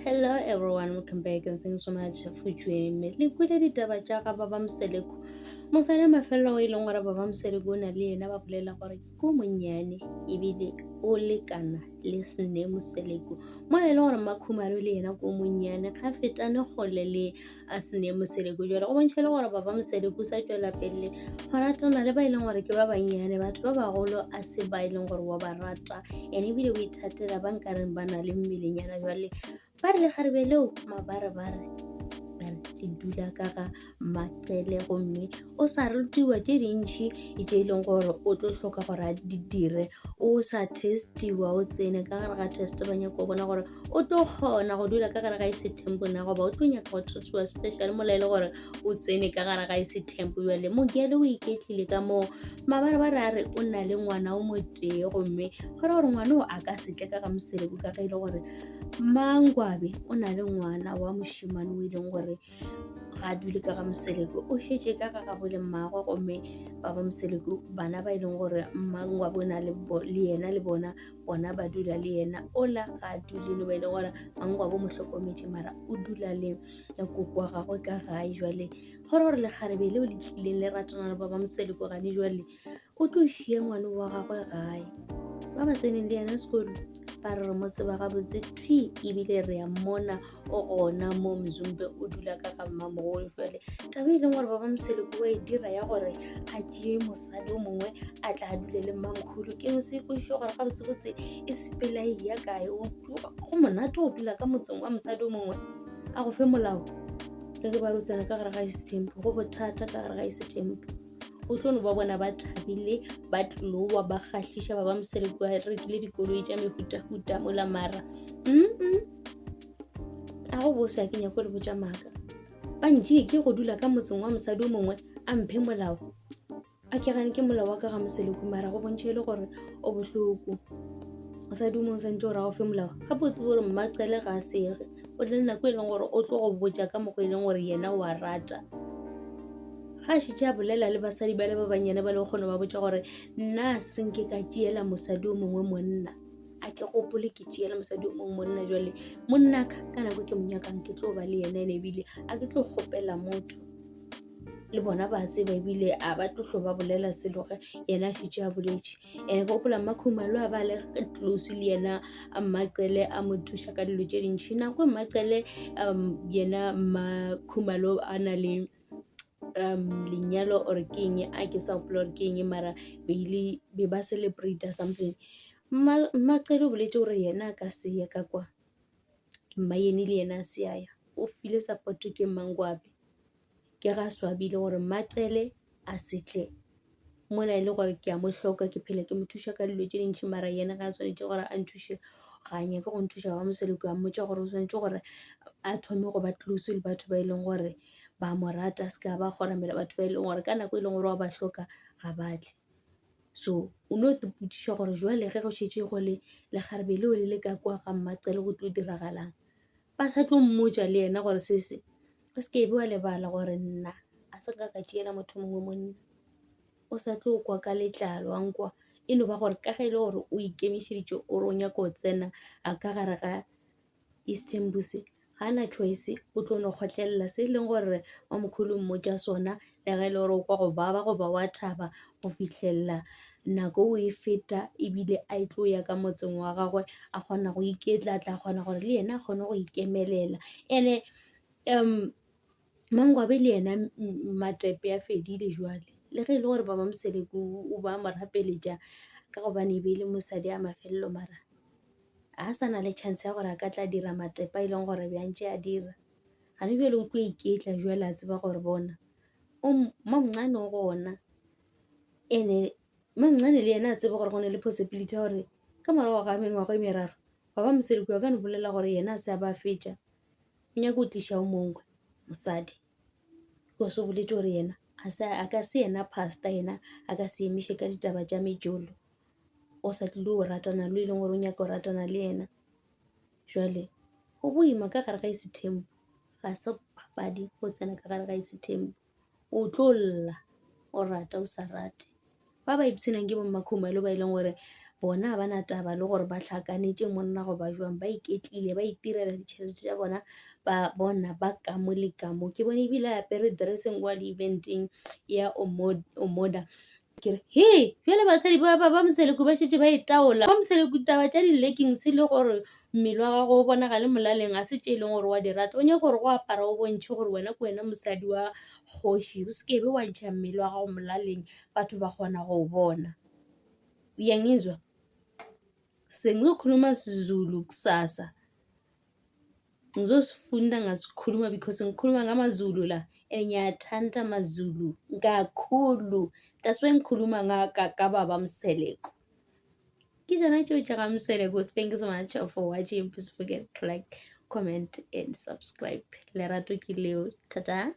Hello everyone, welcome back and thanks so much for joining me. Le pula ditaba tja ga Baba Mseleku. Mosadi mafelo o ileng gore Baba Mseleku o na le ena ba bolela gore ke monnyane ebile o lekana le Sne Moseleku. Mo le gore Makhumalo le ena ko monnyane ga fetane gole le a Sne Moseleku jwa go bontshela gore Baba Mseleku sa tswela pele go ratana le ba ileng gore ke ba banyane batho ba bagolo a se ba ileng gore wa ba rata ene ebile o ithatela ba nkareng ba na le mmelenyana jwale ba re le kgarebe leo mabarebare ba re dula ka ga Maqele gomme o sa rutiwa tše dintšhi tše e leng gore o tlo hloka gore a di dire o sa testiwa o tsene ka gare ga test ba nyaka go bona gore o tlo kgona go dula ka gare ga Setempo na goba o tlo nyaka go testiwa special mola e le gore o tsene ka gare ga Setempo jwale Mogele o iketlile ka moo mabarebare a re o na le ngwana o motee gomme gore gore ngwana o a ka setle ka ga Mseleku ka ga ile gore Mangwabe o na le ngwana wa moshimane o ileng gore ga dule ka ga Mseleku o šetše ka ga bole mmagwe gomme Baba Mseleku bana ba ileng gore Mangwabe o na le yena le bona ba dula le yena ola ga dule le ba ile gore Mangwabe mo hlokometše mara o dula le koko wa gagwe ka gae jwale gore gore le kgarebe leo le tlileng le ratana le Baba Mseleku gane jwale o tlo šia ngwana wa gagwe gae ba ba tseneng le yena sekolo ba re mo tseba gabotse thwi ebile re ya mmona o gona mo Mzumbe o dula ka ga mmamogolo jwale taba e leng gore Baba Mseleku wa e dira ya gore a tšee mosadi o mongwe a tla a dule le mmamkhulu ke no se kwešiše gore gabotsebotse e sepela e ya kae go monate o dula ka motseng wa mosadi o mongwe a go fe molao le ge ba re o tsena ka gare ga Setempo go bothata ka gare ga Setempo o tlo no ba bona ba thabile ba tlowa ba kgahliša Baba Mseleku a rekile dikoloi tša mehutahuta mola mara a go bose a ke nyako le botša maaka ba ntšee ke go dula ka motseng wa mosadi o mongwe a mphe molao a ke gane ke molao wa ka ga Mseleku mara go bontšhe le gore o bohloko mosadi o mongwe santse gore a go fe molao gape o tsebe gore Maqele ga a sege o le nako e leng gore o tlo go botša ka mokgwa e leng gore yena o a rata ga a šetše a bolela le basadi ba le ba banyane ba le kgone ba botša gore nna senke ka tšeela mosadi o mongwe monna a ke gopole ke tšeela mosadi o mongwe monna jwale monna ka nako ke monyakang ke tlo ba le yena ene ebile a ke tlo kgopela motho le bona ba se ba ebile a ba tlo ba bolela seloge yena a šetše a boletše ene gopola Makhumalo a ba le close le yena Maqele a mo thuša ka dilo tše dintšhi nako Maqele yena Makhumalo a na le lenyalo or ke eng a ke sa gopola gore ke eng mara be ba celebrate something Maqele o boletše gore yena a ka se ya ka kwa Mmayene le yena a se aya o file support ke Mangwabe ke ga swabile gore Maqele a setle mola e le gore ke a mo hloka ke phela ke mo thuša ka dilo tše dintšhi mara yena ga a swanetše gore a nthuše ga nyake go nthuša Baba Mseleku a mmotša gore o swanetše gore a thome go ba close le batho ba e leng gore ba mo rata se ka ba kgoramela batho ba e leng gore ka nako e leng gore wa ba hloka ga batle so o no tepotšiša gore jwale ge go šetše go le lekgarebe leo le le ka kwa ga Maqele go tlo diragalang ba sa tlo mmotša le yena gore se o se ke be wa lebala gore nna a se ka ka tšeela motho mongwe monna o sa tlo kwa ka letlalo wa nkwa e no ba gore ka ge e le gore o ikemišeditše o re o nyaka o tsena a ka gare ga Setempo se ga ana choice o tlo no kgotlelela se e leng gore wa mokhulu mmotša sona le ge e le gore o kwa go baba goba wa thaba go fitlhelela nako o e feta ebile a e tlo ya ka motseng wa gagwe a kgona go iketla a tla kgona gore le yena a kgone go ikemelela ene Mangwabe le yena matepe a fedile jwale le ge e le gore Baba Mseleku o ba mo rapeletša ka gobane e be le mosadi a mafelelo mara a sa na le chance ya gore a ka tla dira matepa e leng gore bjantše a dira gane bjale o tlo iketla jwale a tseba gore bona Mamncane o gona ene Mamncane le yena a tseba gore go ne le possibility ya gore ka morago ga mengwago e meraro Baba Mseleku a ka no bolela gore yena a se a ba fetša o nyaka o tliša o mongwe mosadi ko se boletse gore yena a ka se yena pastor yena a ka se emiše ka ditaba tša metšolo o sa tlile o ratana le e leng gore o nyaka o ratana le yena jwale go boima ka gare ga Setempo ga se papadi go tsena ka gare ga Setempo o tlo lla o rata o sa rate ba ba ipshinang ke bo Makhumalo ba e leng gore bona ba na taba le gore ba tlhakanetse monna go ba jwang, ba iketlile ba itirela ditšhelete tša bona ba bona ba kamo le kamo. Ke bone ebile apere dresseng kwa di-eventeng ya Omoda kere he jale basadi ba Moseleku ba šetse ba etaola ba Moseleku taba tša di-leggings le gore mmele wa gago o bonagale molaleng a se tše e leng gore wa di rata o nyaka gore go apara o bontšhe gore wena ke wena mosadi wa kgoši o sekebe wa ntšha mmele wa gago molaleng batho ba kgona go bona. Uyangizwa? Sengizokhuluma siZulu kusasa, ngizosifunda ngasikhuluma because ngikhuluma ngamaZulu la and ngiyathanda amaZulu kakhulu. That's why ngikhuluma kababa Mseleku. Ke tsona tšeo tša ga Mseleku. Thank you so much for watching. Please forget to like, comment and subscribe. Lerato ke leo. Tata.